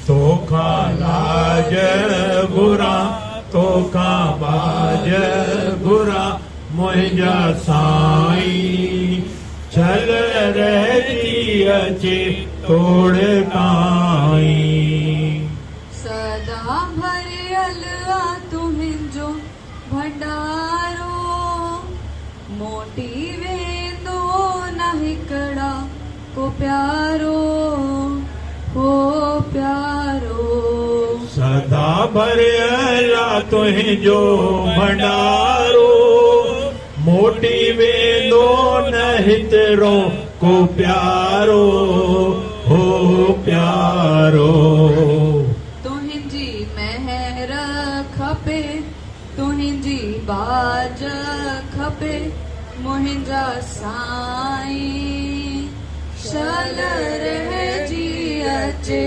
तोखा लाज बुरा तोखा बाज बुरा मुंहिंजा साईं चल रहती अचे तोड़ काई सदा भरियल तुंहिंजो भंडारो मोटी वेंदो न हिकड़ा को प्यारो हो प्यारो सदा भरियल तुंहिंजो भंडारो मोटी वेंदो न हितरो को प्यारो हो प्यारो तुंहिंजी महर खपे तुंहिंजी बाज खपे मुंहिंजा साईं शल रहजी अचे